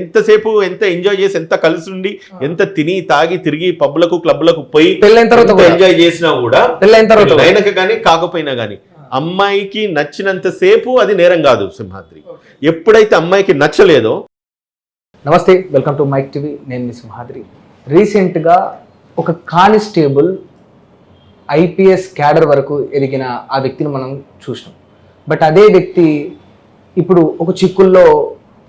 ఎంతసేపు ఎంత ఎంజాయ్ చేసి ఎంత కలిసి ఉండి ఎంత తిని తాగి తిరిగి పబ్లకు క్లబ్లకు పోయి పెళ్ళైన తర్వాత ఎంజాయ్ చేసినా కూడా పెళ్ళైన తర్వాత అయినాక కానీ కాకపోయినా కానీ అమ్మాయికి నచ్చినంత సేపు అది నేరం కాదు సింహాద్రి. ఎప్పుడైతే అమ్మాయికి నచ్చలేదో. నమస్తే, వెల్కమ్ టు మైక్ టీవీ. నేను మీ సింహాద్రి. రీసెంట్గా ఒక కానిస్టేబుల్ ఐపీఎస్ క్యాడర్ వరకు ఎదిగిన ఆ వ్యక్తిని మనం చూసినాం. బట్ అదే వ్యక్తి ఇప్పుడు ఒక చిక్కుల్లో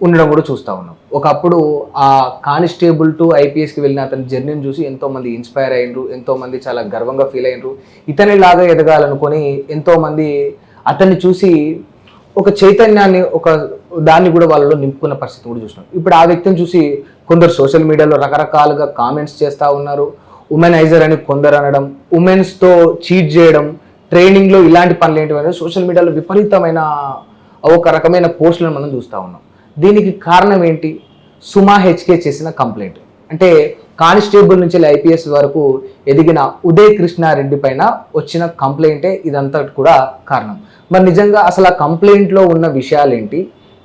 ఉండడం కూడా చూస్తూ ఉన్నాం. ఒకప్పుడు ఆ కానిస్టేబుల్ టు ఐపీఎస్కి వెళ్ళిన అతని జర్నీని చూసి ఎంతోమంది ఇన్స్పైర్ అయ్యారు, ఎంతోమంది చాలా గర్వంగా ఫీల్ అయ్యారు. ఇతనిలాగా ఎదగాలనుకొని ఎంతోమంది అతన్ని చూసి ఒక చైతన్యాన్ని, ఒక దాన్ని కూడా వాళ్ళలో నింపుకున్న పరిస్థితి కూడా చూసినాం. ఇప్పుడు ఆ వ్యక్తిని చూసి కొందరు సోషల్ మీడియాలో రకరకాలుగా కామెంట్స్ చేస్తూ ఉన్నారు. ఉమెనైజర్ అని కొందరు అనడం, ఉమెన్స్తో చీట్ చేయడం, ట్రైనింగ్లో ఇలాంటి పనులు ఏంటివనేది సోషల్ మీడియాలో విపరీతమైన ఒక రకమైన పోస్టులను మనం చూస్తూ ఉన్నాం. దీనికి కారణం ఏంటి? సుమా హెచ్కే చేసిన కంప్లైంట్. అంటే కానిస్టేబుల్ నుంచి ఐపీఎస్ వరకు ఎదిగిన ఉదయ్ కృష్ణారెడ్డి పైన వచ్చిన కంప్లైంటే ఇదంతా కూడా కారణం. మరి నిజంగా అసలు ఆ కంప్లైంట్లో ఉన్న విషయాలు ఏంటి?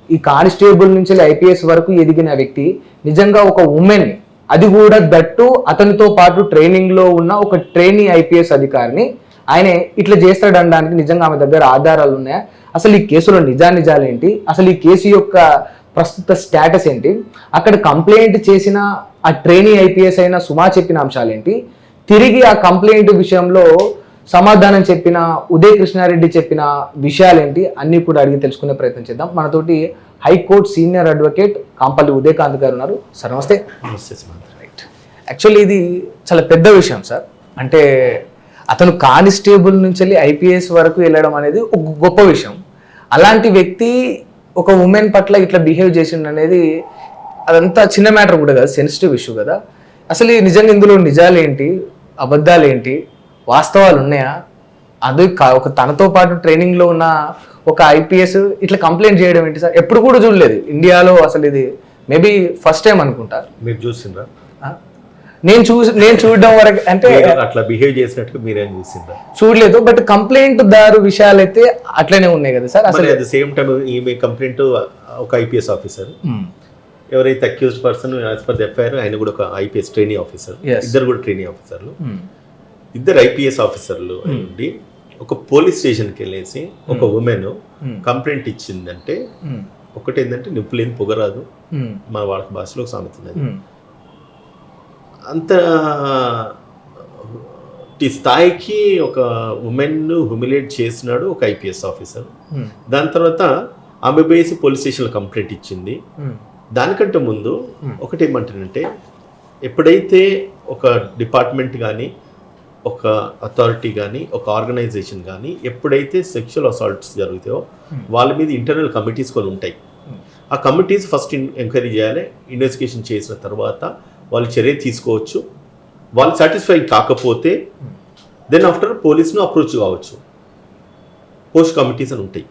ఈ కానిస్టేబుల్ నుంచి ఐపీఎస్ వరకు ఎదిగిన వ్యక్తి నిజంగా ఒక ఉమెన్, అది కూడా దట్టు అతనితో పాటు ట్రైనింగ్లో ఉన్న ఒక ట్రైనీ ఐపీఎస్ అధికారిని ఆయన ఇట్లా చేస్తాడనడానికి నిజంగా ఆమె దగ్గర ఆధారాలు ఉన్నాయా? అసలు ఈ కేసులో నిజాలు ఏంటి? అసలు ఈ కేసు యొక్క ప్రస్తుత స్టేటస్ ఏంటి? అక్కడ కంప్లైంట్ చేసిన ఆ ట్రైనీ ఐపీఎస్ అయిన సుమా చెప్పిన అంశాలు ఏంటి? తిరిగి ఆ కంప్లైంట్ విషయంలో సమాధానం చెప్పిన ఉదయ్ కృష్ణారెడ్డి చెప్పిన విషయాలు ఏంటి? అన్నీ కూడా అడిగి తెలుసుకునే ప్రయత్నం చేద్దాం. మనతోటి high court senior advocate Kampalli Udayakanth గారు ఉన్నారు. సార్ నమస్తే. రైట్. యాక్చువల్లీ ఇది చాలా పెద్ద విషయం సార్. అంటే అతను కానిస్టేబుల్ నుంచి వెళ్ళి ఐపీఎస్ వరకు వెళ్ళడం అనేది ఒక గొప్ప విషయం. అలాంటి వ్యక్తి ఒక ఉమెన్ పట్ల ఇట్లా బిహేవ్ చేసిండు అనేది అదంతా చిన్న మ్యాటర్ కూడా కదా, సెన్సిటివ్ ఇష్యూ కదా. అసలు నిజంగా ఇందులో నిజాలు ఏంటి, అబద్ధాలు ఏంటి, వాస్తవాలు ఉన్నాయా? అది ఒక తనతో పాటు ట్రైనింగ్లో ఉన్న ఒక ఐపీఎస్ ఇట్లా కంప్లైంట్ చేయడం ఏంటి సార్? ఎప్పుడు కూడా చూడలేదు ఇండియాలో. అసలు ఇది మేబీ ఫస్ట్ టైం అనుకుంటా. మీరు చూసిండ్రా? నేను చూడడం వరకు అంటే అట్లా బిహేవ్ చేసినట్టు మీరేం చూసిందా? చూడలేదు. బట్ కంప్లైంట్ దారు విషయాలు అయితే అట్లనే ఉన్నాయి కదా సార్. అసలు అట్ ద సేమ్ టైం ఈమె కంప్లైంట్ ఒక ఐపీఎస్ ఆఫీసర్, ఎవరైతే accused person as per the FIR ఆయన కూడా ఒక ఐపీఎస్ ట్రైనీ ఆఫీసర్, ఇద్దరు కూడా ట్రైనీ ఆఫీసర్లు. ఇద్దరు ఐపీఎస్ ఆఫీసర్లు ఉండి ఒక పోలీస్ స్టేషన్కి వెళ్ళేసి ఒక ఉమెన్ కంప్లైంట్ ఇచ్చిందంటే ఒకటి ఏంటంటే నిప్పు లేని పొగరాదు, మన వాళ్ళ భాషలో ఒక సామెత ఉన్నది. అంత స్థాయికి ఒక ఉమెన్ హ్యూమిలేట్ చేసినాడు ఒక ఐపీఎస్ ఆఫీసర్. దాని తర్వాత ఆమె బేసి పోలీస్ స్టేషన్లో కంప్లైంట్ ఇచ్చింది. దానికంటే ముందు ఒకటి ఏమంటానంటే, ఎప్పుడైతే ఒక డిపార్ట్మెంట్ కానీ, ఒక అథారిటీ కానీ, ఒక ఆర్గనైజేషన్ కానీ ఎప్పుడైతే సెక్షువల్ అసాల్ట్స్ జరుగుతాయో వాళ్ళ మీద ఇంటర్నల్ కమిటీస్ కొన్ని ఉంటాయి. ఆ కమిటీస్ ఫస్ట్ ఎంక్వైరీ చేయాలి. ఇన్వెస్టిగేషన్ చేసిన తర్వాత వాళ్ళు చర్య తీసుకోవచ్చు. వాళ్ళు సాటిస్ఫై కాకపోతే దెన్ ఆఫ్టర్ పోలీస్ను అప్రోచ్ కావచ్చు. పోస్ట్ కమిటీస్ అని ఉంటాయి.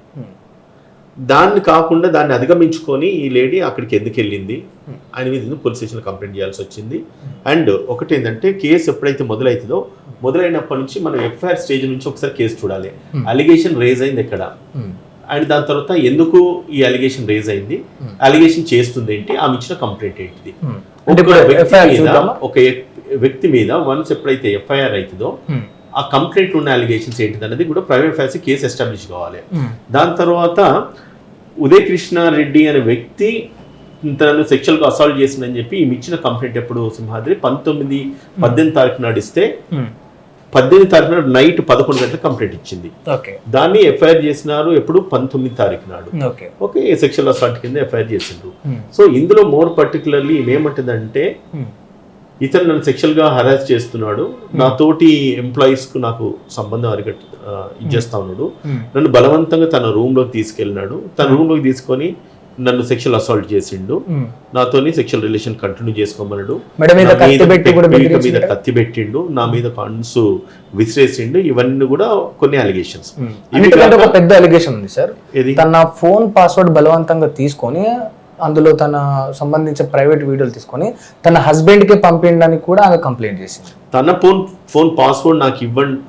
దాన్ని కాకుండా దాన్ని అధిగమించుకొని ఈ లేడీ అక్కడికి ఎందుకు వెళ్ళింది ఆయన మీద పోలీస్ స్టేషన్లో కంప్లైంట్ చేయాల్సి వచ్చింది. అండ్ ఒకటి ఏంటంటే, కేసు ఎప్పుడైతే మొదలవుతుందో మొదలైనప్పటి నుంచి మనం ఎఫ్ఐఆర్ స్టేజ్ నుంచి ఒకసారి కేసు చూడాలి. అలిగేషన్ రేజ్ అయింది ఎక్కడ, అండ్ దాని తర్వాత ఎందుకు ఈ అలిగేషన్ రేజ్ అయింది, అలిగేషన్ చేస్తుంది ఏంటి, ఆమె ఇచ్చిన కంప్లైంట్ ఏంటిది. ఒక వ్యక్తి మీద వన్స్ ఎప్పుడైతే ఎఫ్ఐఆర్ అవుతుందో ఆ కంప్లైంట్ ఉన్న అలిగేషన్స్ ఏంటిది అనేది కూడా ప్రైవేట్ ఫైల్స్ కేసు ఎస్టాబ్లిష్ కావాలి. దాని తర్వాత ఉదయ్ కృష్ణారెడ్డి అనే వ్యక్తి తనను సెక్షువల్గా అసాల్ట్ చేసిందని చెప్పి ఈమె ఇచ్చిన కంప్లైంట్ ఎప్పుడు సింహాద్రి 18 తారీఖు నాడు ఇస్తే 18 తారీఖు నాడు నైట్ 11 గంటలకు కంప్లైంట్ ఇచ్చింది. దాన్ని ఎఫ్ఐఆర్ చేసినారు ఎప్పుడు 19 తారీఖు నాడు. ఓకే, సెక్షువల్ అసాల్ట్ కింద ఎఫ్ఐఆర్ చేసిండ్రు. సో ఇందులో మోర్ పర్టికులర్లీ ఏమంటుందంటే, ఇతను నన్ను సెక్షువల్గా హరాస్ చేస్తున్నాడు, నా తోటి ఎంప్లాయీస్కు నాకు సంబంధం ఇచ్చేస్తా ఉన్నాడు, నన్ను బలవంతంగా తన రూమ్లోకి తీసుకెళ్ళినాడు, తన రూమ్లోకి తీసుకొని నన్ను సెక్షువల్ అసాల్ట్ చేసిండు, నాతోని సెక్షువల్ రిలేషన్ కంటిన్యూ చేసుకోమన్నాడు, మీద కత్తి పెట్టిండు, నా మీద కన్స్ విసిరేసిండు. ఇవన్నీ కూడా కొన్ని అలిగేషన్స్. పెద్ద అలిగేషన్ ఉంది సార్. తన ఫోన్ పాస్వర్డ్ బలవంతంగా తీసుకొని అందులో తన సంబంధించిన ప్రైవేట్ వీడియోలు తీసుకొని తన హస్బెండ్కి పంపించడానికి కూడా ఆమె కంప్లైంట్ చేసింది. తన ఫోన్ పాస్వర్డ్ నాకు ఇవ్వండి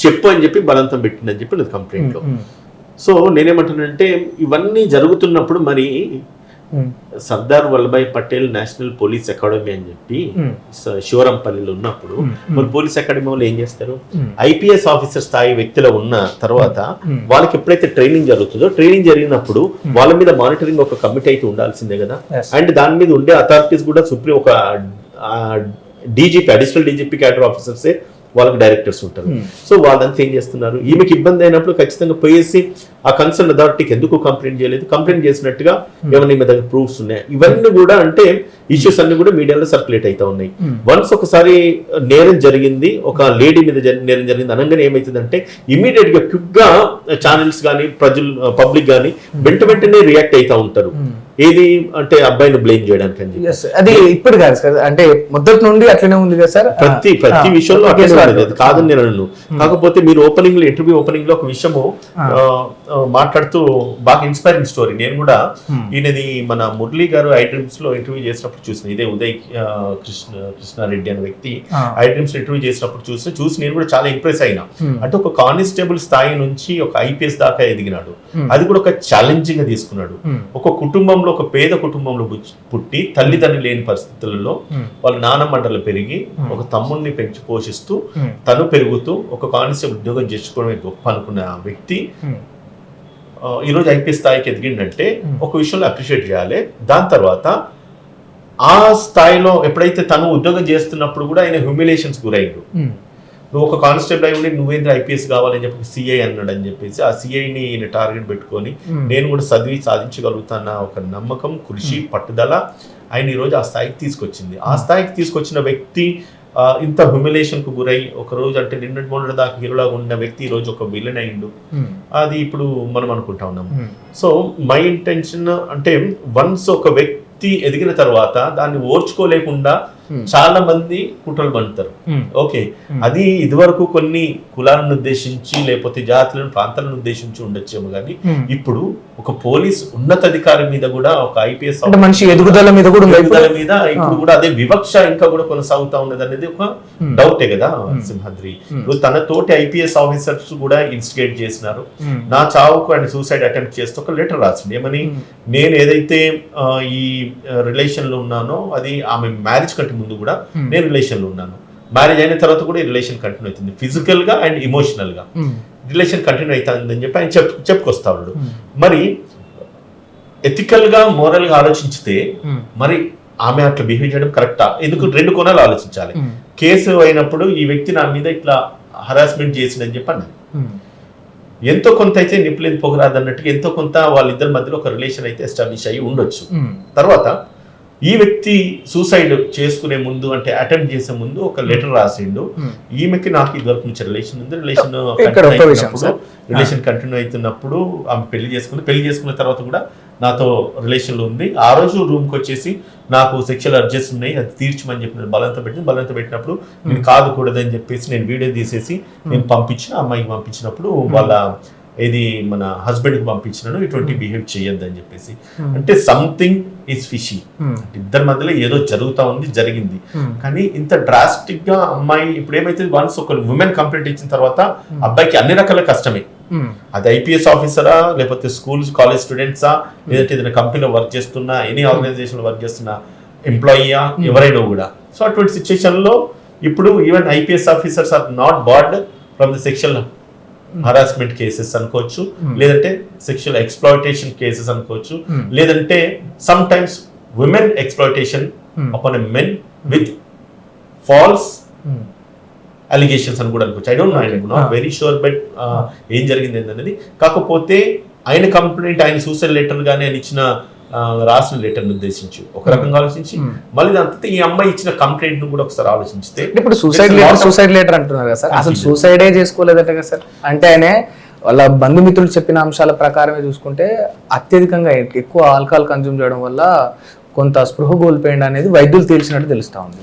చెప్పు అని చెప్పి బలవంతం పెట్టిందని చెప్పి కంప్లైంట్లో. సో నేనేమంటానంటే, ఇవన్నీ జరుగుతున్నప్పుడు మరి Sardar Vallabhbhai Patel national police academy అని చెప్పి శివరంపల్లిలో ఉన్నప్పుడు మరి పోలీస్ అకాడమీ వాళ్ళు ఏం చేస్తారు, ఐపీఎస్ ఆఫీసర్ స్థాయి వ్యక్తులు ఉన్న తర్వాత వాళ్ళకి ఎప్పుడైతే ట్రైనింగ్ జరుగుతుందో, ట్రైనింగ్ జరిగినప్పుడు వాళ్ళ మీద మానిటరింగ్ ఒక కమిటీ అయితే ఉండాల్సిందే కదా. అండ్ దాని మీద ఉండే అథారిటీస్ కూడా సుప్రీం ఒక డీజీపీ, అడిషనల్ డీజీపీ క్యాడర్ ఆఫీసర్సే వాళ్ళకి డైరెక్టర్స్ ఉంటారు. సో వాళ్ళంతా ఏం చేస్తున్నారు, ఈమెకి ఇబ్బంది అయినప్పుడు ఖచ్చితంగా పోయేసి ఆ కన్సర్న్ అథారిటీకి ఎందుకు కంప్లైంట్ చేయలేదు, కంప్లైంట్ చేసినట్టుగా ఏమైనా మీ దగ్గర ప్రూఫ్స్ ఉన్నాయి, ఇవన్నీ కూడా అంటే ఇష్యూస్ అన్ని కూడా మీడియాలో సర్క్యులేట్ అవుతా ఉన్నాయి. వన్స్ ఒకసారి నేరం జరిగింది, ఒక లేడీ మీద నేరం జరిగింది అనగానే ఏమవుతుందంటే ఇమీడియట్ గా క్విక్ గా ఛానల్స్ కానీ ప్రజలు పబ్లిక్ కానీ వెంటనే రియాక్ట్ అవుతా ఉంటారు. ఏది అంటే అబ్బాయిని బ్లేమ్ చేయడానికి అని చెప్పి. అది ఇప్పుడు కాదు సార్, అంటే మొదటి నుండి అట్లనే ఉంది కదా సార్, ప్రతి విషయంలో అట్లనే ఉండేది కాదని నేను అన్నాను. కాకపోతే మీరు ఓపెనింగ్ లో ఇంటర్వ్యూ ఓపెనింగ్ లో ఒక విషయము మాట్లాడుతూ బాగా ఇన్స్పైరింగ్ స్టోరీ. నేను కూడా ఈయనది మన మురళీ గారు ఐ డ్రీమ్స్ లో ఇంటర్వ్యూ చేసినప్పుడు చూసిన, ఇదే ఉదయ్ కృష్ణారెడ్డి అనే వ్యక్తి ఐ డ్రీమ్స్ లో ఇంటర్వ్యూ చేసినప్పుడు చూసి నేను కూడా చాలా ఇంప్రెస్ అయినా. అంటే ఒక కానిస్టేబుల్ స్థాయి నుంచి ఒక ఐపీఎస్ దాకా ఎదిగినాడు, అది కూడా ఒక ఛాలెంజింగ్ గా తీసుకున్నాడు. ఒక కుటుంబంలో, ఒక పేద కుటుంబంలో పుట్టి తల్లిదండ్రులు లేని పరిస్థితులలో వాళ్ళ నాన్నమండలు పెరిగి ఒక తమ్ముడిని పెంచి పోషిస్తూ తను పెరుగుతూ ఒక కానిస్టేబుల్ ఉద్యోగం చేసుకోవడమే గొప్ప అనుకున్న వ్యక్తి ఈరోజు ఐపీఎస్ స్థాయికి ఎదిగిందంటే ఒక విషయంలో అప్రిషియేట్ చేయాలి. దాని తర్వాత ఆ స్థాయిలో ఎప్పుడైతే తను ఉద్యోగం చేస్తున్నప్పుడు కూడా ఆయన హ్యూమిలేషన్స్ గురైండు. నువ్వు ఒక కానిస్టేబుల్ అయి ఉండి నువ్వేంద్ర ఐపీఎస్ కావాలని చెప్పి సిఐ అన్నాడు అని చెప్పేసి ఆ సిఐని టార్గెట్ పెట్టుకొని నేను కూడా చదివి సాధించగలుగుతాన్న ఒక నమ్మకం, కృషి, పట్టుదల ఆయన ఈరోజు ఆ స్థాయికి తీసుకొచ్చింది. ఆ స్థాయికి తీసుకొచ్చిన వ్యక్తి ఇంత హ్యూమిలేషన్ కు గురై ఒక రోజు అంటే నిన్నటి మొన్నటి దాకా హీరోలాగా ఉన్న వ్యక్తి ఈ రోజు ఒక విలన్ అయిండు. అది ఇప్పుడు మనం అనుకుంటా ఉన్నాం. సో మై ఇంటెన్షన్ అంటే వన్స్ ఒక వ్యక్తి ఎదిగిన తర్వాత దాన్ని ఓర్చుకోలేకుండా చాలా మంది కుట్రలు పండుతారు. ఓకే, అది ఇదివరకు కొన్ని కులాలను ఉద్దేశించి లేకపోతే జాతులను, ప్రాంతాలను ఉద్దేశించి ఉండొచ్చేమో కానీ ఇప్పుడు ఒక పోలీస్ ఉన్నతాధికారి మీద కూడా ఒక ఐపీఎస్ మనిషి ఎదుగుదల మీద ఇప్పుడు కూడా అదే వివక్ష ఇంకా కూడా కొనసాగుతా ఉన్నది అనేది ఒక డౌటే కదా సింహాద్రి. తన తోటి ఐపీఎస్ ఆఫీసర్స్ కూడా ఇన్స్టిగేట్ చేసినారు. నా చావుకు ఆయన సూసైడ్ అటెంప్ట్ చేస్తూ ఒక లెటర్ రాసింది. ఏమని, నేను ఏదైతే ఈ రిలేషన్ లో ఉన్నానో అది ఆమె మ్యారేజ్ కంటే ముందు కూడా నేను రిలేషన్ లో ఉన్నాను, మ్యారేజ్ అయిన తర్వాత కూడా ఈ రిలేషన్ కంటిన్యూ అవుతుంది, ఫిజికల్ గా అండ్ ఇమోషనల్ గా రిలేషన్ కంటిన్యూ అవుతుంది అని చెప్పి ఆయన చెప్పుకొస్తా ఉన్నాడు. మరి ఎథికల్ గా మోరల్ గా ఆలోచించితే మరి ఆమె అట్లా బిహేవ్ చేయడం కరెక్టా? ఎందుకు రెండు కోణాలు ఆలోచించాలి. కేసు అయినప్పుడు ఈ వ్యక్తి నా మీద ఇట్లా హరాస్మెంట్ చేసిందని చెప్పి అన్నది, ఎంతో కొంత అయితే నిప్పులేదు పొగరాదు అన్నట్టుగా ఎంతో కొంత వాళ్ళిద్దరి మధ్యలో ఒక రిలేషన్ అయితే ఎస్టాబ్లిష్ అయ్యి ఉండొచ్చు. తర్వాత ఈ వ్యక్తి సూసైడ్ చేసుకునే ముందు అంటే అటెంప్ట్ చేసే ముందు ఒక లెటర్ రాసిండు, ఈమెకి నాకు ఇదివరకు నుంచి రిలేషన్ ఉంది, రిలేషన్ కంటిన్యూ అవుతున్నప్పుడు ఆమె పెళ్లి చేసుకున్న తర్వాత కూడా నాతో రిలేషన్లో ఉంది. ఆ రోజు రూమ్కి వచ్చేసి నాకు సెక్షువల్ అర్జెస్ ఉన్నాయి, అది తీర్చమని చెప్పి బలంతో పెట్టినప్పుడు నేను కాదుకూడదని చెప్పేసి నేను వీడియో తీసేసి నేను అమ్మాయికి పంపించినప్పుడు వాళ్ళ ఇది మన హస్బెండ్కి పంపించినాను, ఇటువంటి బిహేవ్ చేయొద్దు అని చెప్పేసి. అంటే సంథింగ్ ఈజ్ ఫిషీ, ఇద్దరి మధ్యలో ఏదో జరిగింది. కానీ ఇంత డ్రాస్టిక్ గా అమ్మాయి ఇప్పుడు ఏమైతే వన్స్ ఒక ఉమెన్ కంప్లైంట్ ఇచ్చిన తర్వాత అబ్బాయికి అన్ని రకాల కష్టమే. అది ఐపీఎస్ ఆఫీసరా లేకపోతే స్కూల్స్ కాలేజ్ స్టూడెంట్సా లేదంటే ఏదైనా కంపెనీలో వర్క్ చేస్తున్నా, ఎనీ ఆర్గనైజేషన్ వర్క్ చేస్తున్నా, ఎంప్లాయీయా, ఎవరైనా కూడా. సో అటువంటి సిచ్యువేషన్ లో ఇప్పుడు even IPS officers are not barred from the sexual harassment cases అనుకోవచ్చు, లేదంటే సెక్షువల్ ఎక్స్ప్లాయిటేషన్ కేసెస్ అనుకోవచ్చు, లేదంటే sometimes women exploitation upon a men with false allegations అని కూడా అనుకోవచ్చు. I don't know, I not very sure but ఏం జరిగింది అనేది. కాకపోతే ఆయన కంప్లైంట్, ఆయన సూసైడ్ లెటర్ గానీ ఆయన ఇచ్చిన రాసిన లెటర్ ఉద్దేశించి ఒక రకంగా ఆలోచించి మళ్ళీ దాంతో ఈ అమ్మాయి ఇచ్చిన కంప్లైంట్ ను కూడా ఒకసారి ఆలోచిస్తే ఇప్పుడు సూసైడ్ లెటర్ అంటున్నారు కదా సార్, అసలు సూసైడే చేసుకోలేదట కదా సార్. అంటే ఆయన వాళ్ళ బంధుమిత్రులు చెప్పిన అంశాల ప్రకారమే చూసుకుంటే అత్యధికంగా ఎక్కువ ఆల్కహాల్ కన్జ్యూమ్ చేయడం వల్ల కొంత స్పృహ కోల్పోయింది అనేది వైద్యులు తేల్చినట్టు తెలుస్తా ఉంది.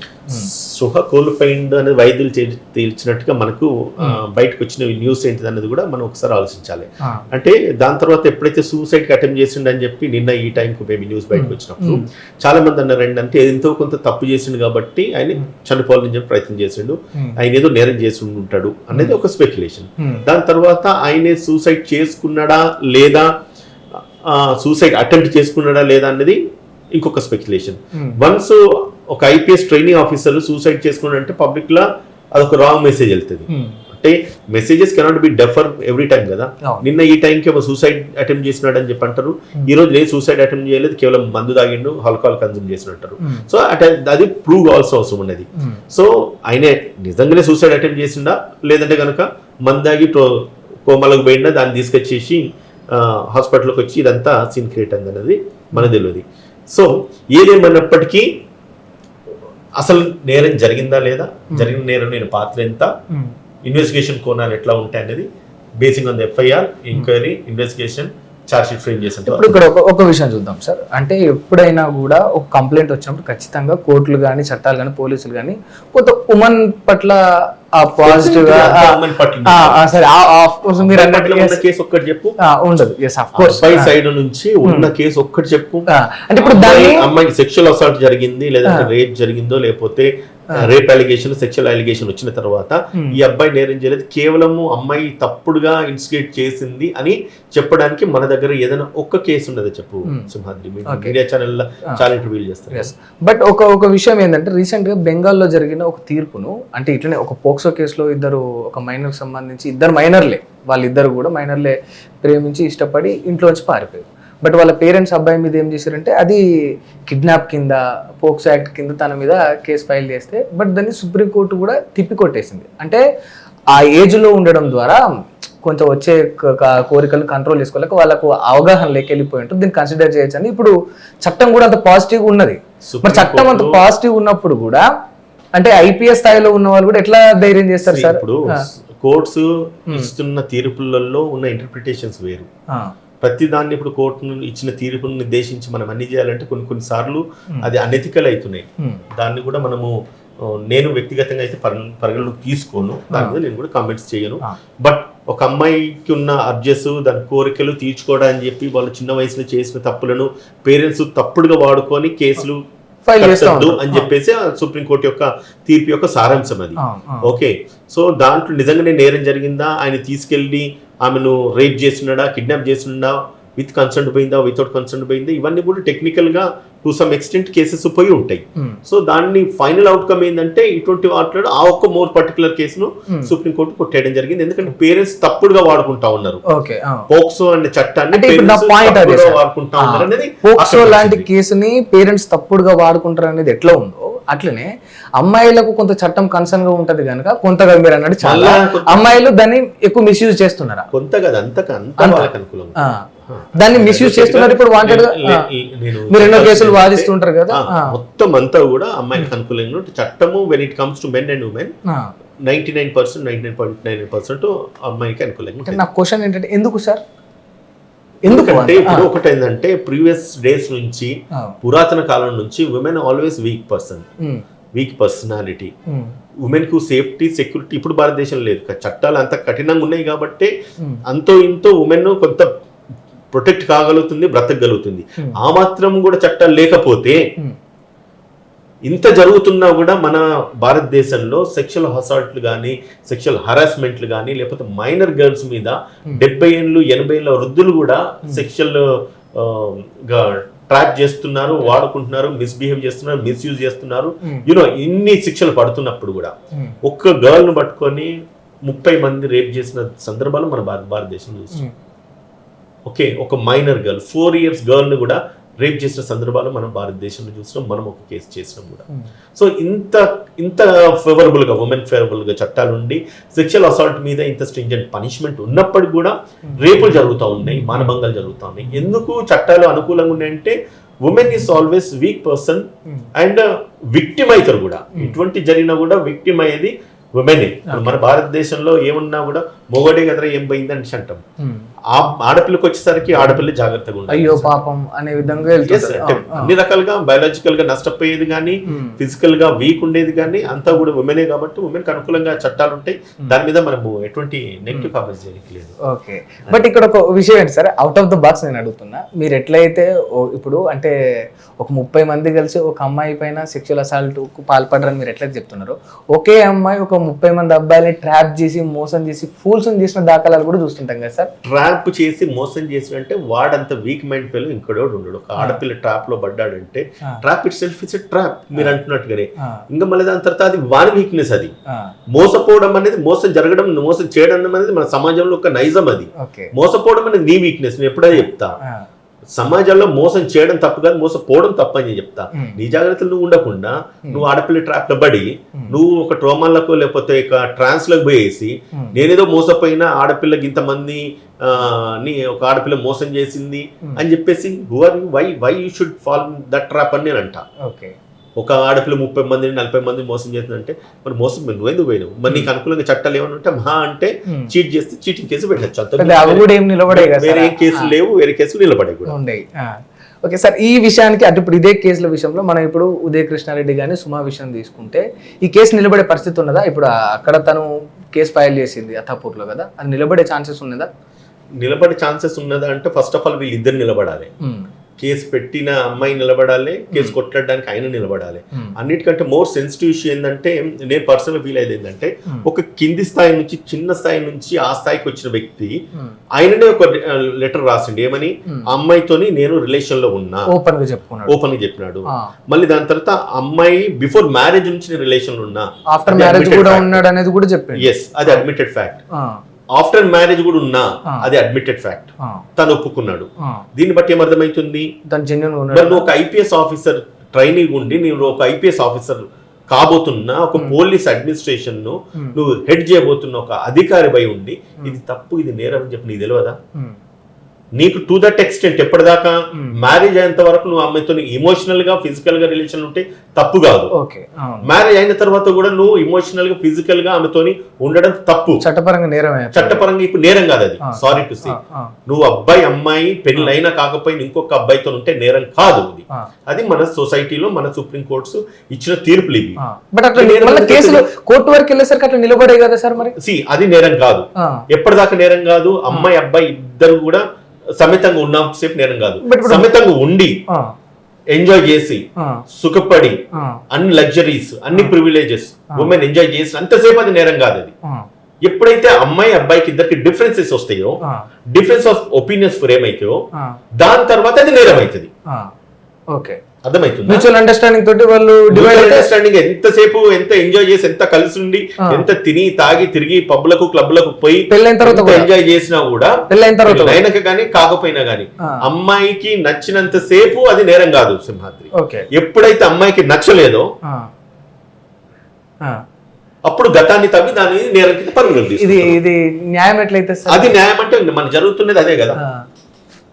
స్పృహ కోల్పోయింది అనేది వైద్యులు తేల్చినట్టుగా మనకు బయటకు వచ్చిన న్యూస్ ఏంటిది అన్నది కూడా మనం ఒకసారి ఆలోచించాలి. అంటే దాని తర్వాత ఎప్పుడైతే సూసైడ్ కి అటెంప్ట్ చేసిండు అని చెప్పి నిన్న ఈ టైంకి బేబీ న్యూస్ బయటకు వచ్చినప్పుడు చాలా మంది అన్నారు ఏంటంటే ఎంతో కొంత తప్పు చేసిండు కాబట్టి ఆయన చనిపోవాలని చెప్పి ప్రయత్నం చేసిండు, ఆయన ఏదో నేరం చేసి ఉంటాడు అనేది ఒక స్పెక్యులేషన్. దాని తర్వాత ఆయనే సూసైడ్ చేసుకున్నాడా లేదా సూసైడ్ అటెంప్ట్ చేసుకున్నాడా లేదా అనేది ఇంకొక స్పెక్యులేషన్. వన్స్ ఒక ఐపీఎస్ ట్రైనింగ్ ఆఫీసర్ సూసైడ్ చేసుకున్నాడంటే పబ్లిక్ లా అదొక రాంగ్ మెసేజ్ వెళ్తుంది. అంటే messages cannot be defer every time కదా. నిన్న ఈ టైంకి ఒక సూసైడ్ అటెంప్ట్ చేసినాడు అని చెప్పి అంటారు, ఈ రోజు లేదు సూసైడ్ అటెంప్ట్ చేయలేదు, కేవలం మందు తాగిండు, ఆల్కహాల్ కన్జ్యూమ్ చేసినట్టారు. సో అది ప్రూవ్ కావాల్సిన అవసరం ఉన్నది. సో ఆయనే నిజంగానే సూసైడ్ అటెంప్ట్ చేసిండా, లేదంటే కనుక మందు తాగి కోమలకు పోయిందా, దాన్ని తీసుకొచ్చేసి హాస్పిటల్కి వచ్చి ఇదంతా సీన్ క్రియేట్ అయింది అనేది మనకు తెలియదు. సో ఏదేమన్నప్పటికీ అసలు నేరం జరిగిందా లేదా, జరిగిన నేరం నేను పాత్ర ఎంత, ఇన్వెస్టిగేషన్ కోణాలు ఎట్లా ఉంటాయి అనేది basing on the FIR, enquiry, investigation, charge sheet frame చేసి. ఇప్పుడు ఇక్కడ ఒక విషయం చూద్దాం సార్. అంటే ఎప్పుడైనా కూడా ఒక కంప్లైంట్ వచ్చినప్పుడు ఖచ్చితంగా కోర్టులు కానీ చట్టాలు కానీ పోలీసులు కానీ కొంత ఉమెన్ పట్ల పాజిటివ్ గా సరే ఆఫ్ కోర్స్ మీరు అన్నట్టు కేసు ఒక్కటి చెప్పు ఉండదు. Yes of course by side నుంచి ఉన్న కేసు ఒక్కటి చెప్పు. అంటే ఇప్పుడు అమ్మాయికి సెక్షువల్ అసాల్ట్ జరిగింది, లేదంటే రేప్ జరిగిందో, లేకపోతే రేప్ అలిగేషన్, సెక్షువల్ అలిగేషన్ వచ్చిన తర్వాత ఈ అబ్బాయి నేరం చేయలేదు, కేవలము అమ్మాయి తప్పుడుగా ఇన్స్టిగేట్ చేసింది అని చెప్పడానికి మన దగ్గర ఏదైనా ఒక్క కేసు ఉండదు చెప్పు సింహాద్రి. మీడియా ఛానల్ చాలా ఇంటర్వ్యూలు చేస్తారు. బట్ ఒక విషయం ఏంటంటే రీసెంట్ గా బెంగాల్లో జరిగిన ఒక తీర్పును, అంటే ఇట్లనే ఒక పోక్సో కేసులో ఒక మైనర్ సంబంధించి ఇద్దరు మైనర్లే, వాళ్ళిద్దరు కూడా మైనర్లే ప్రేమించి ఇష్టపడి ఇంట్లోంచి పారిపోయారు. బట్ వాళ్ళ పేరెంట్స్ అబ్బాయి మీద ఏం చేశారంటే అది కిడ్నాప్ కింద, పోక్సో యాక్ట్ కింద తన మీద కేసు ఫైల్ చేస్తే, బట్ దాన్ని సుప్రీంకోర్టు కూడా తిప్పికొట్టేసింది. అంటే ఆ ఏజ్లో ఉండడం ద్వారా కొంచెం వచ్చే కోరికలు కంట్రోల్ చేసుకోలేక వాళ్ళకు అవగాహన లేక వెళ్ళిపోయి ఉంటుంది, దీన్ని కన్సిడర్ చేయొచ్చు అని. ఇప్పుడు చట్టం కూడా అంత పాజిటివ్ ఉన్నది. మరి చట్టం అంత పాజిటివ్ ఉన్నప్పుడు కూడా అంటే ఐపీఎస్ స్థాయిలో ఉన్న వాళ్ళు కూడా ఎట్లా ధైర్యం చేస్తారు సార్? ఇప్పుడు కోర్ట్స్ ఇస్తున్న తీర్పులలో ఉన్న ఇంటర్ప్రిటేషన్స్ వేరు. ప్రతి దాన్ని ఇప్పుడు కోర్టు ఇచ్చిన తీర్పును నిర్దేశించి మనం అన్ని చేయాలంటే కొన్ని సార్లు అది అనెథికల్ అవుతున్నాయి. దాన్ని కూడా మనము, నేను వ్యక్తిగతంగా అయితే పరిగణలోకి తీసుకోను, దాని మీద నేను కూడా కామెంట్స్ చేయను. బట్ ఒక అమ్మాయికి ఉన్న అర్జెస్, దాని కోరికలు తీర్చుకోవడానికి చెప్పి వాళ్ళు చిన్న వయసులో చేసిన తప్పులను పేరెంట్స్ తప్పుడుగా వాడుకొని కేసులు కట్టద్దు అని చెప్పేసి సుప్రీంకోర్టు యొక్క తీర్పు యొక్క సారాంశం అది. ఓకే, సో దాంట్లో నిజంగానే నేరం జరిగిందా, ఆయన తీసుకెళ్లి ఆమెను రేప్ చేస్తున్నాడా, కిడ్నాప్ చేస్తున్నాడా, విత్ కన్సర్న్ పోయిందా, వితౌట్ కన్సర్న్ పోయిందా, ఇవన్నీ కూడా టెక్నికల్ గా టు సమ్ ఎక్స్టెంట్ కేసెస్ పోయి ఉంటాయి. సో దాన్ని ఫైనల్ అవుట్కమ్ ఏంటంటే ఇటువంటి వాటిలో ఆ ఒక్క మోర్ పర్టికులర్ కేసును సుప్రీంకోర్టు కొట్టేయడం జరిగింది. ఎందుకంటే పేరెంట్స్ తప్పుడుగా వాడుకుంటా ఉన్నారు పోక్సో అనే చట్టాన్ని, వాడుకుంటా ఉన్నారు అనేది. పోక్సో లాంటి కేసుని పేరెంట్స్ తప్పుడుగా వాడుకుంటారు అనేది ఎట్లా ఉందో అట్లనే అమ్మాయిలకు కొంత చట్టం కన్సర్న్ గా ఉంటది కనుక కొంతగా మీరు అన్నట్టు చాలా అమ్మాయిలు దాన్ని ఎక్కువ మిస్యూజ్ చేస్తున్నారా? కొంత కదా, అంత వాళ్ళకి అనుకూలం దాన్ని మిస్యూజ్ చేస్తున్నారు. ఇప్పుడు వాంటెడ్ గా మీరు ఎన్నో కేసులు వాదిస్తుంటారు కదా, మొత్తం అంతా కూడా అమ్మాయికి అనుకూలంగా చట్టము when it comes to men and women 99.99% అమ్మాయికి అనుకూలంగా. నా క్వశ్చన్ ఏంటంటే ఎందుకు సార్? ఎందుకంటే ఇప్పుడు ఒకటి ఏంటంటే ప్రీవియస్ డేస్ నుంచి, పురాతన కాలం నుంచి women always week personality. Women కు సేఫ్టీ, సెక్యూరిటీ ఇప్పుడు భారతదేశం లేదు, చట్టాలు అంత కఠినంగా ఉన్నాయి కాబట్టి అంతో ఇంతో ఉమెన్ కొంత ప్రొటెక్ట్ కాగలుగుతుంది, బ్రతకగలుగుతుంది. ఆ మాత్రం కూడా చట్టాలు లేకపోతే ఇంత జరుగుతున్నా కూడా మన భారతదేశంలో సెక్షువల్ అసాల్ట్లు కానీ, సెక్షువల్ హరాస్మెంట్లు కానీ, లేకపోతే మైనర్ గర్ల్స్ మీద 70 ఏళ్ళు 80 ఏళ్ళ వృద్ధులు కూడా సెక్షువల్ గా ట్రాప్ చేస్తున్నారు, వాడుకుంటున్నారు, మిస్బిహేవ్ చేస్తున్నారు, మిస్యూజ్ చేస్తున్నారు. ఇన్ని శిక్షలు పడుతున్నప్పుడు కూడా ఒక్క గర్ల్ ను పట్టుకొని 30 మంది రేప్ చేసిన సందర్భాలు మన భారతదేశంలో చూస్తాం. ఓకే, ఒక మైనర్ గర్ల్ 4 years గర్ల్ ను కూడా రేప్ చేసిన సందర్భాలు మనం భారతదేశంలో చూసినాం, మనం ఒక కేసు చేసినాం కూడా. సో ఇంత ఫేవరబుల్ గా, ఉమెన్ ఫేవరబుల్ గా చట్టాలు ఉండి సెక్షువల్ అసాల్ట్ మీద ఇంత స్ట్రింజెంట్ పనిష్మెంట్ ఉన్నప్పటికీ కూడా రేపులు జరుగుతూ ఉన్నాయి, మానభంగాలు జరుగుతూ ఉన్నాయి. ఎందుకు చట్టాలు అనుకూలంగా ఉన్నాయంటే women is always week person and victim అవుతారు కూడా. ఇటువంటి జరిగినా కూడా విక్టిమ్ అయ్యేది ఉమెనే. మన భారతదేశంలో ఏమున్నా కూడా మొగడే కదరా ఏం పోయింది అని అంటాం. ఆడపిల్లకి వచ్చేసరికి ఆడపిల్ల జాగ్రత్తగా ఉండాలి, అయ్యో పాపం అనే విధంగా అన్ని రకాలుగా బయాలజికల్ గా నష్టపోయేది కానీ, ఫిజికల్ గా వీక్ ఉండేది కానీ అంతా కూడా ఉమెనే. కాబట్టి ఉమెన్ కి అనుకూలంగా చట్టాలు ఉంటాయి, దాని మీద మనము ఎటువంటి నెగిటివ్ కామెంట్స్ చేయట్లేదు. ఓకే, బట్ ఇక్కడ ఒక విషయం ఏంటి sir, out of the box నేను అడుగుతున్నా. మీరు ఎట్లయితే ఇప్పుడు అంటే ఒక 30 మంది కలిసి ఒక అమ్మాయి పైన సెక్షువల్ అసాల్ట్ పాల్పడరని మీరు ఎట్లయితే చెప్తున్నారో, ఒకే అమ్మాయి ఒక 30 మంది అబ్బాయిని ట్రాప్ చేసి మోసం చేసి ఫూల్స్ చేసిన దాఖలాలు కూడా చూస్తుంటాం కదా సార్. ట్రాప్ చేసి మోసం చేసినంటే వాడంత వీక్ మైండ్ పిల్లలు ఇంకోడోడు ఉండడు. ఒక ఆడపిల్ల ట్రాప్ లో పడ్డాడంటే trap itself it's trap మీరు అంటున్నట్టుగానే. ఇంకా మళ్ళీ దాని తర్వాత అది వాని వీక్నెస్. అది మోసపోవడం అనేది, మోసం జరగడం, మోసం చేయడం అనేది మన సమాజంలో ఒక నైజం. అది మోసపోవడం అనేది నీ వీక్నెస్. నేను ఎప్పుడైనా చెప్తా, సమాజంలో మోసం చేయడం తప్పు కాదు, మోసపోవడం తప్పు అని చెప్తా. నీ జాగ్రత్తలు నువ్వు ఉండకుండా నువ్వు ఆడపిల్ల ట్రాప్ లో పడి నువ్వు ఒక ట్రోమాలకు లేకపోతే ఇక ట్రాన్స్ లకు పోయేసి నేనేదో మోసపోయినా ఆడపిల్లకి ఇంతమంది ఒక ఆడపిల్ల మోసం చేసింది అని చెప్పేసి why you should fall that trap అని నేను అంటా. ఒక ఆడపిల్ల 30 మందిని 40 మందిని మోసం చేస్తుందంటే మరి మోసం నువ్వెందుకు పోయినావు? మరి నీకు అనుకూలంగా చట్టాలు ఏమైనా ఉంటే మహా అంటే చీట్ చేస్తే చీటింగ్ కేసు పెట్టచ్చు. వేరే కేసులు లేవు, వేరే కేసులు నిలబడే కూడా ఉండేవి. ఓకే సార్, ఈ విషయానికి అటు ఇప్పుడు ఇదే కేసుల విషయంలో మనం ఇప్పుడు ఉదయ కృష్ణారెడ్డి కానీ సుమా విషయం తీసుకుంటే ఈ కేసు నిలబడే పరిస్థితి ఉన్నదా? ఇప్పుడు అక్కడ తను కేసు ఫైల్ చేసింది అత్తాపూర్లో కదా, అది నిలబడే ఛాన్సెస్ ఉన్నదా? నిలబడే ఛాన్సెస్ ఉన్నదా అంటే ఫస్ట్ ఆఫ్ ఆల్ వీళ్ళిద్దరు నిలబడాలి. కేసు పెట్టిన అమ్మాయి నిలబడాలి, కేసు కొట్లాడడానికి ఆయన నిలబడాలి. అన్నిటికంటే మోర్ సెన్సిటివ్ ఇష్యూ ఏంటంటే నేను పర్సనల్ ఫీల్ అయ్యేది ఏంటంటే ఒక కింది స్థాయి నుంచి చిన్న స్థాయి నుంచి ఆ స్థాయికి వచ్చిన వ్యక్తి ఆయననే ఒక లెటర్ రాసిండు ఏమని, అమ్మాయితోని నేను రిలేషన్ లో ఉన్నా ఓపెన్ గా చెప్పినాడు. మళ్ళీ దాని తర్వాత అమ్మాయి బిఫోర్ మ్యారేజ్ నుంచి నేను రిలేషన్ లో ఉన్నా, ఆఫ్టర్ మ్యారేజ్ కూడా ఉన్నాడు అనేది కూడా చెప్పాడు. ఎస్, అది అడ్మిటెడ్ ఫ్యాక్ట్. ఆఫ్టర్ మ్యారేజ్ కూడా ఉన్నా అది అడ్మిటెడ్ ఫ్యాక్ట్, తను ఒప్పుకున్నాడు. దీన్ని బట్టి ఏమర్థమవుతుంది, నువ్వు ఒక ఐపీఎస్ ఆఫీసర్ ట్రైనీ ఉండి నువ్వు ఒక ఐపీఎస్ ఆఫీసర్ కాబోతున్నా, ఒక పోలీస్ అడ్మినిస్ట్రేషన్ ను నువ్వు హెడ్ చేయబోతున్న ఒక అధికారి పై ఉండి ఇది తప్పు ఇది నేరం అని చెప్పి నీకు తెలియదా? నీకు టు దట్ ఎక్స్టెంట్ ఎప్పటిదాకా మ్యారేజ్ అయ్యేంత వరకు నువ్వు అమ్మాయితో ఇమోషనల్ గా ఫిజికల్ గా రిలేషన్ ఉంటే తప్పు కాదు. మ్యారేజ్ అయిన తర్వాత కూడా నువ్వు ఇమోషనల్ గా ఫిజికల్ గా ఆమెతో ఉండడం తప్పు, చట్టపరంగా నేరం. చట్టపరంగా ఇప్పుడు నేరం కాదు అది. సారీ టు సే, నువ్వు అబ్బాయి అమ్మాయి పెళ్లి అయినా కాకపోయినా ఇంకొక అబ్బాయితో ఉంటే నేరం కాదు అది. అది మన సొసైటీలో మన సుప్రీం కోర్ట్స్ ఇచ్చిన తీర్పులు ఇవి. బట్ అట్లా కేసులు కోర్టు వరకు వెళ్ళేసరికి అట్లా నిలబడే కదా సార్ మరి. అది నేరం కాదు, ఎప్పటిదాకా నేరం కాదు. అమ్మాయి అబ్బాయి ఇద్దరు కూడా సమితంగా ఉన్నంతసేపు నేరం కాదు. సమితంగా ఉండి ఎంజాయ్ చేసి సుఖపడి అన్ని లగ్జరీస్ అన్ని ప్రివిలేజెస్ ఉమెన్ ఎంజాయ్ చేసి అంతసేపు అది నేరం కాదు. అది ఎప్పుడైతే అమ్మాయి అబ్బాయికి ఇద్దరికి డిఫరెన్సెస్ వస్తాయో, డిఫరెన్స్ ఆఫ్ ఒపీనియన్స్ ఫ్రేమ్ అవుతాయో, దాని తర్వాత అది నేరం అవుతుంది. అర్థమవుతుంది. మ్యూచువల్ అండర్స్టాండింగ్ తోటి వాళ్ళు అండర్స్టాండింగ్ ఎంతసేపు ఎంత ఎంజాయ్ చేసి ఎంత కలిసి ఉండి ఎంత తిని తాగి తిరిగి పబ్లకు క్లబ్లకు పోయి పెళ్ళైన తర్వాత ఎంజాయ్ చేసినా కూడా పెళ్ళైన తర్వాత అయినాక కానీ కాకపోయినా కానీ అమ్మాయికి నచ్చినంత సేపు అది నేరం కాదు సింహాద్రి. ఎప్పుడైతే అమ్మాయికి నచ్చలేదో అప్పుడు గతాన్ని తవ్వి దాని నేరం కింద పరుగులు. ఇది న్యాయం ఎట్లయితే అది న్యాయం అంటే మన జరుగుతున్నది అదే కదా,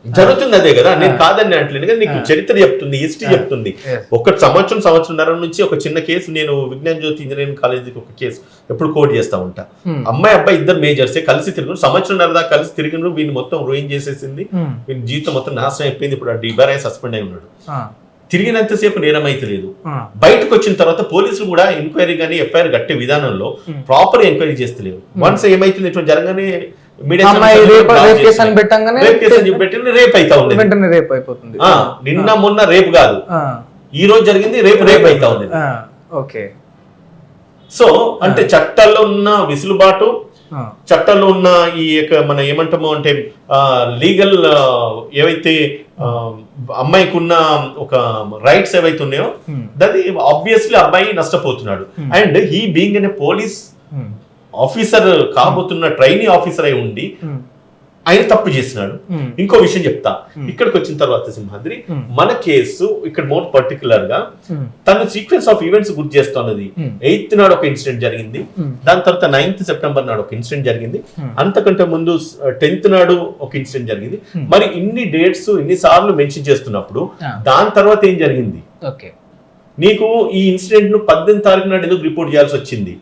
జరుగుతుంది అదే కదా. నేను కాదని అంటలేను కదా, నీకు చరిత్ర చెప్తుంది, హిస్టరీ చెప్తుంది. ఒక సంవత్సరంన్నర నుంచి ఒక చిన్న కేసు, నేను విజ్ఞాన జ్యోతి ఇంజనీరింగ్ కాలేజీకి ఒక కేసు ఎప్పుడు కోట్ చేస్తా ఉంటా. అమ్మాయి అబ్బాయి ఇద్దరు మేజర్సే కలిసి తిరిగి సంవత్సరంన్నర దాకా కలిసి తిరిగిన వీళ్ళు మొత్తం రూయిన్ చేసేసింది, వీళ్ళ జీవితం మొత్తం నాశనం అయిపోయింది. ఇప్పుడు డిబార్ అయి సస్పెండ్ అయి ఉన్నాడు. తిరిగినంతసేపు నేరం అయితే లేదు. బయటకు వచ్చిన తర్వాత పోలీసులు కూడా ఎంక్వైరీ కానీ ఎఫ్ఐఆర్ కట్టే విధానంలో ప్రాపర్ ఎంక్వైరీ చేస్తలేరు. వన్స్ ఏమైతుంది ఇట్లా జరగానే నిన్న మొన్న రేపు కాదు, ఈ రోజు జరిగింది రేపు అయితా ఉంది. సో అంటే చట్టాల్లో ఉన్న విసులుబాటు, చట్టాల్లో ఉన్న ఈ మన ఏమంటాము అంటే లీగల్ ఏవైతే అమ్మాయికి ఉన్న ఒక రైట్స్ ఏవైతే ఉన్నాయో దాన్ని ఆబ్వియస్లీ అబ్బాయి నష్టపోతున్నాడు. And he being an a police officer కాబోతున్న ట్రైనీ ఆఫీసర్ అయి ఉండి ఆయన తప్పు చేసినాడు. ఇంకో విషయం చెప్తా, ఇక్కడికి వచ్చిన తర్వాత సింహాద్రి మన కేసు ఇక్కడ మోర్ పర్టికులర్ గా తను సీక్వెన్స్ ఆఫ్ ఈవెంట్స్ గుర్తు చేస్తున్నది. 8th నాడు ఒక ఇన్సిడెంట్ జరిగింది, దాని తర్వాత 9th సెప్టెంబర్ నాడు ఒక ఇన్సిడెంట్ జరిగింది, అంతకంటే ముందు 10th నాడు ఒక ఇన్సిడెంట్ జరిగింది. మరి ఇన్ని డేట్స్ ఇన్ని సార్లు మెన్షన్ చేస్తున్నప్పుడు దాని తర్వాత ఏం జరిగింది? నీకు ఈ ఇన్సిడెంట్ ను 18th తారీఖు నాడు ఎందుకు రిపోర్ట్ చేయాల్సి వచ్చింది?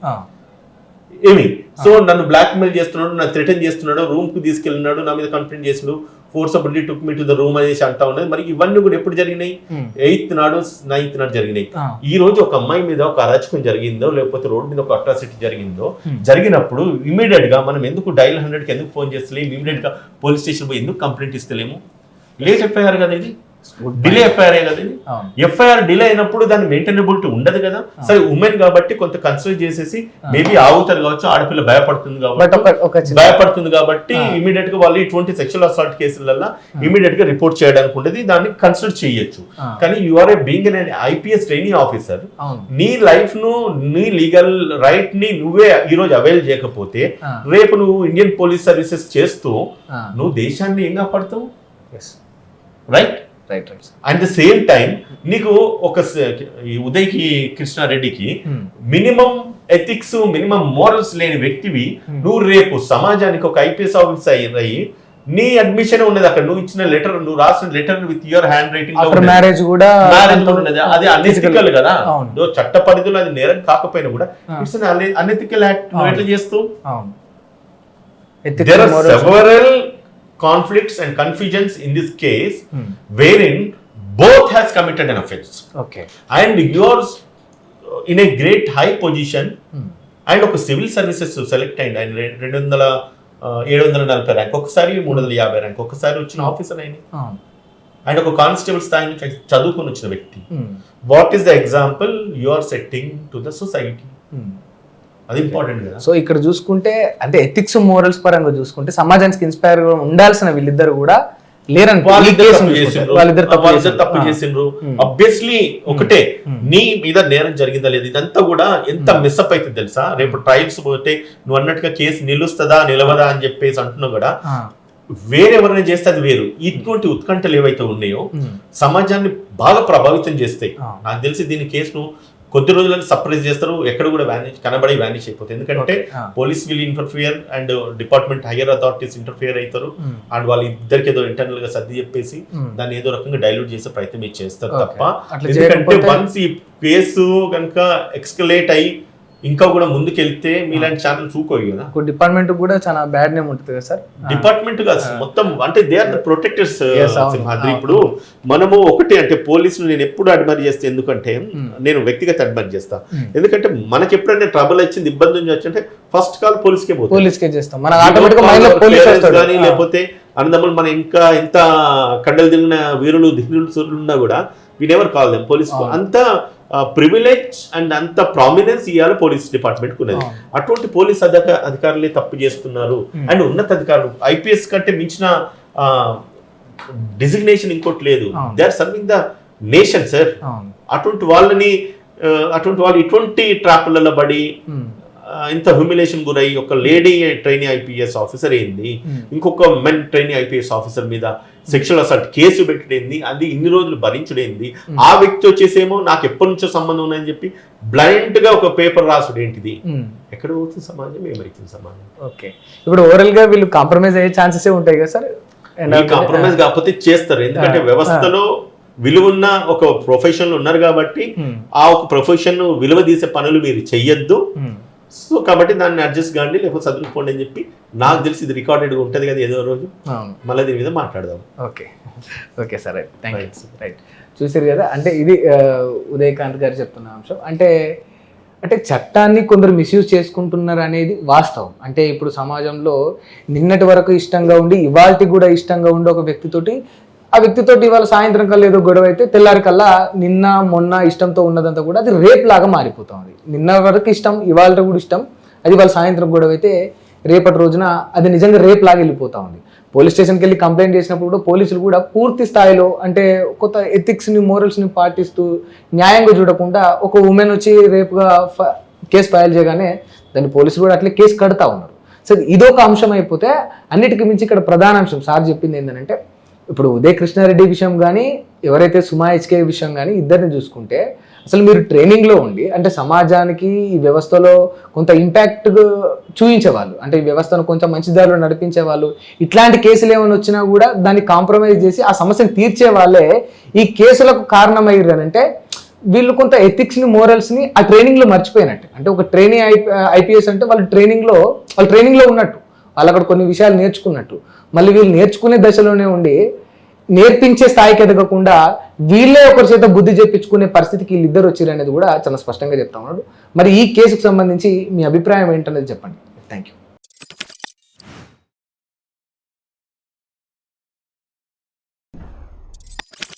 ఏమి సో నన్ను బ్లాక్ మెయిల్ చేస్తున్నాడు, నన్ను థ్రెటన్ చేస్తున్నాడు, రూమ్ కు తీసుకెళ్ళినాడు, నా మీద కంప్లైంట్ చేసినాడు, ఫోర్సబుల్లీ టుక్ మీ టు ద రూమ్ అనేసి అంటా ఉన్నది. మరి ఇవన్నీ కూడా ఎప్పుడు జరిగినాయి? 8th నాడు 9th నాడు జరిగినాయి. ఈ రోజు ఒక అమ్మాయి మీద ఒక అరాచకం జరిగిందో లేకపోతే రోడ్ మీద ఒక అట్రాసిటీ జరిగిందో జరిగినప్పుడు ఇమీడియట్ గా మనం ఎందుకు డైల్ 100కి ఎందుకు ఫోన్ చేస్తలేము? ఇమీడియట్ గా పోలీస్ స్టేషన్ పోయి ఎందుకు కంప్లైంట్ ఇస్తలేము? లేట్ ఎఫ్ఐఆర్ కదా ఇది. డిలే ఎఫ్ఐఆర్ కదా ఇది. ఎఫ్ఐఆర్ డిలే అయినప్పుడు దాని మెయింటైనబిలిటీ ఉండదు కదా. సరే ఉమెన్ కాబట్టి కొంత కన్సిడర్ చేసేసి మేబీ ఆగుతారు కావచ్చు, ఆడపిల్ల భయపడుతుంది కాబట్టి ఇమీడియట్ గా వాళ్ళు ఇటువంటి సెక్షువల్ అసాల్ట్ కేసులలో ఇమీడియట్ గా రిపోర్ట్ చేయడానికి ఉండేది, దాన్ని కన్సిడర్ చేయొచ్చు. కానీ you are a being an IPS training officer, నీ లైఫ్ ను నీ లీగల్ రైట్ ని నువ్వే ఈ రోజు అవైల్ చేయకపోతే రేపు నువ్వు ఇండియన్ పోలీస్ సర్వీసెస్ చేస్తూ నువ్వు దేశాన్ని ఏం కాపాడుతావు, right? At the same time నీకు ఒక ఉదయ్కి కృష్ణారెడ్డికి మినిమం ఎథిక్స్ మినిమం మోరల్స్ లేని వ్యక్తివి నువ్వు రేపు సమాజానికి ఒక ఐపీఎస్ ఆఫీసర్ అయ్యి నీ అడ్మిషన్ ఉన్నది అక్కడ, నువ్వు ఇచ్చిన లెటర్, నువ్వు రాసిన letter with your hand writing marriage కూడా ఉన్నది, అది అనెథికల్ కదా. చట్ట పరిధిలో అది నేరం కాకపోయినా కూడా ఇట్స్ అనెథికల్ యాక్ట్. నువ్వు ఎట్లా చేస్తావు? There are several conflicts and confusions in this case wherein both has committed an offense. Okay. And you are in a great high position and ఒక సివిల్ సర్వీసెస్ సెలెక్ట్ అయింది. ఆయన 740 rank, ఒకసారి 350 rank, ఒకసారి వచ్చిన officer అయిన ఆయన ఒక constable స్థాయి నుంచి చదువుకొని వచ్చిన వ్యక్తి. What is the example you are setting to the society? అది ఇంపార్టెంట్ కదా. సో ఇక్కడ చూసుకుంటే అంటే ఎథిక్స్ మోరల్స్ పరంగా చూసుకుంటే సమాజానికి ఇన్స్పైర్ ఉండాల్సిన వీళ్ళిద్దరు కూడా లేరని, వాళ్ళిద్దరు తప్పు చేసిండ్రు. ఆబ్వియస్లీ ఒకటే, నీ మీద నేరం జరిగిందా లేదు, ఇదంతా కూడా ఎంత మిస్అప్ అవుతుంది తెలుసా? రేపు ట్రయల్స్ పోతే నువ్వు అన్నట్టుగా కేసు నిలుస్తుందా నిలవదా అని చెప్పేసి అంటున్నావు కూడా, వేరెవరైనా చేస్తే అది వేరు. ఇటువంటి ఉత్కంఠలు ఏవైతే ఉన్నాయో సమాజాన్ని బాగా ప్రభావితం చేస్తాయి. నాకు తెలిసి దీని కేసును కొద్ది రోజులను సర్ప్రైజ్ చేస్తారు, ఎక్కడ కూడా కనబడి వ్యానిష్ అయిపోతుంది. ఎందుకంటే police will interfere and department higher authorities interfere అవుతారు అండ్ వాళ్ళు ఇద్దరికి ఏదో ఇంటర్నల్ గా సర్ది చెప్పేసి దాన్ని ఏదో రకంగా డైల్యూట్ చేసే ప్రయత్నం చేస్తారు తప్ప. ఎందుకంటే వన్స్ ఈ కేసు కనుక ఎక్స్కలేట్ అయ్యి ఇంకా కూడా ముందుకెళ్తే మీలాంటి ఛానల్ చూకోయి కదా. డిపార్ట్మెంట్ కూడా చాలా బ్యాడ్ నేమ్ ఉంటుంది కదా సార్. డిపార్ట్మెంట్ గా మొత్తం అంటే they are the protectors Simhadri. ఇప్పుడు మనము ఒకటి అంటే పోలీసులు నేను ఎప్పుడు అడ్మైర్ చేస్తే, ఎందుకంటే నేను వ్యక్తిగత అడ్మైర్ చేస్తా. ఎందుకంటే మనకి ఎప్పుడైనా ట్రబుల్ వచ్చింది, ఇబ్బంది వచ్చింటే ఫస్ట్ కాల్ పోలీస్కే పోతుంది, పోలీస్కే చేస్తాం. కానీ లేకపోతే అన్నదమ్ములు మన ఇంకా ఎంత కండలు తిరిగిన వీరులు దిగులు సూర్యులు ఉన్నా కూడా we never call them police. అంతా ప్రివిలేజ్ అండ్ అంత ప్రామినెన్స్ ఇవ్వాలి పోలీస్ డిపార్ట్మెంట్ కు ఉన్నది. అటువంటి పోలీస్ అధికారులే తప్పు చేస్తున్నారు. అండ్ ఉన్నత అధికారులు ఐపీఎస్ కంటే మించిన డిజిగ్నేషన్ ఇంకోటి లేదు. They are serving the nation sir. అటువంటి వాళ్ళు ఇటువంటి ట్రాపులలో పడి ఇంత హ్యూమిలేషన్ గురై ఒక లేడీ ట్రైనీ ఐపీఎస్ ఆఫీసర్ ఏంది, ఇంకొక మెన్ ట్రైనీ ఐపీఎస్ ఆఫీసర్ మీద సెక్షువల్ అసాల్ట్ కేసు పెట్టడేంది, అది ఇన్ని రోజులు భరించడేంది. ఆ వ్యక్తి వచ్చేసేమో నాకు ఎప్పటి నుంచో సంబంధం ఉందని చెప్పి బ్లైండ్ గా ఒక పేపర్ రాసుడు ఏంటిది? ఎక్కడ పోతుంది సమాజం, ఏమైతుంది సమాజం? ఓకే, ఇప్పుడు ఓవరాల్ గా వీళ్ళు కాంప్రమైజ్ అయ్యే ఛాన్సెస్ ఉంటాయి కదా సార్? కాంప్రమైజ్ కాకపోతే చేస్తారు. ఎందుకంటే వ్యవస్థలో విలువన్న ఒక ప్రొఫెషన్ ఉన్నారు కాబట్టి ఆ ఒక ప్రొఫెషన్ విలువ తీసే పనులు మీరు చెయ్యొద్దు. సో కాబట్టి దాన్ని అడ్జస్ట్ కాండి, లేకపోతే చదువుకోండి అని చెప్పి నాకు తెలిసి ఇది రికార్డెడ్ ఉంటుంది కదా ఏదో రోజు, మళ్ళీ దీని మీద మాట్లాడదాం. Okay okay sir, right, thank you. Right, చూసారు కదా. అంటే ఇది ఉదయకాంత్ గారు చెప్తున్న అంశం. అంటే చట్టాన్ని కొందరు మిస్యూజ్ చేసుకుంటున్నారు అనేది వాస్తవం. అంటే ఇప్పుడు సమాజంలో నిన్నటి వరకు ఇష్టంగా ఉండి ఇవాళకి కూడా ఇష్టంగా ఉండి ఒక వ్యక్తితోటి ఆ వ్యక్తితోటి ఇవాళ సాయంత్రం కల్లా ఏదో గొడవ అయితే తెల్లారి కల్లా నిన్న మొన్న ఇష్టంతో ఉన్నదంతా కూడా అది రేప్ లాగా మారిపోతుంది. నిన్న వరకు ఇష్టం, ఇవాళ కూడా ఇష్టం, అది వాళ్ళ సాయంత్రం గొడవ అయితే రేపటి రోజున అది నిజంగా రేప్ లాగా వెళ్ళిపోతా ఉంది. పోలీస్ స్టేషన్కి వెళ్ళి కంప్లైంట్ చేసినప్పుడు కూడా పోలీసులు కూడా పూర్తి స్థాయిలో అంటే కొత్త ఎథిక్స్ని మోరల్స్ని పాటిస్తూ న్యాయంగా చూడకుండా ఒక ఉమెన్ వచ్చి రేపుగా కేసు ఫైల్ చేయగానే దాన్ని పోలీసులు కూడా అట్లే కేసు కడతా ఉన్నారు. సో ఇదొక అంశం అయిపోతే అన్నిటికీ మించి ఇక్కడ ప్రధాన అంశం సార్ చెప్పింది ఏంటంటే, ఇప్పుడు ఉదయ్ కృష్ణారెడ్డి విషయం కానీ ఎవరైతే సుమా హెచ్కే విషయం కానీ ఇద్దరిని చూసుకుంటే అసలు మీరు ట్రైనింగ్లో ఉండి అంటే సమాజానికి ఈ వ్యవస్థలో కొంత ఇంపాక్ట్ చూపించేవాళ్ళు, అంటే ఈ వ్యవస్థను కొంచెం మంచి దారిలో నడిపించే వాళ్ళు, ఇట్లాంటి కేసులు ఏమైనా వచ్చినా కూడా దాన్ని కాంప్రమైజ్ చేసి ఆ సమస్యను తీర్చే వాళ్ళే ఈ కేసులకు కారణమయ్యారు అని అంటే వీళ్ళు కొంత ఎథిక్స్ని మోరల్స్ని ఆ ట్రైనింగ్లో మర్చిపోయినట్టు. అంటే ఒక ట్రైనింగ్ ఐపీఎస్ అంటే వాళ్ళు ట్రైనింగ్లో ఉన్నట్టు, వాళ్ళు అక్కడ కొన్ని విషయాలు నేర్చుకున్నట్టు, మళ్ళీ వీళ్ళు నేర్చుకునే దశలోనే ఉండి నేర్పించే స్థాయికి ఎదగకుండా వీళ్ళే ఒకరి చేత బుద్ధి చెప్పించుకునే పరిస్థితికి వీళ్ళిద్దరు వచ్చారు అనేది కూడా చాలా స్పష్టంగా చెప్తా ఉన్నాడు. మరి ఈ కేసుకు సంబంధించి మీ అభిప్రాయం ఏంటనేది చెప్పండి. Thank you.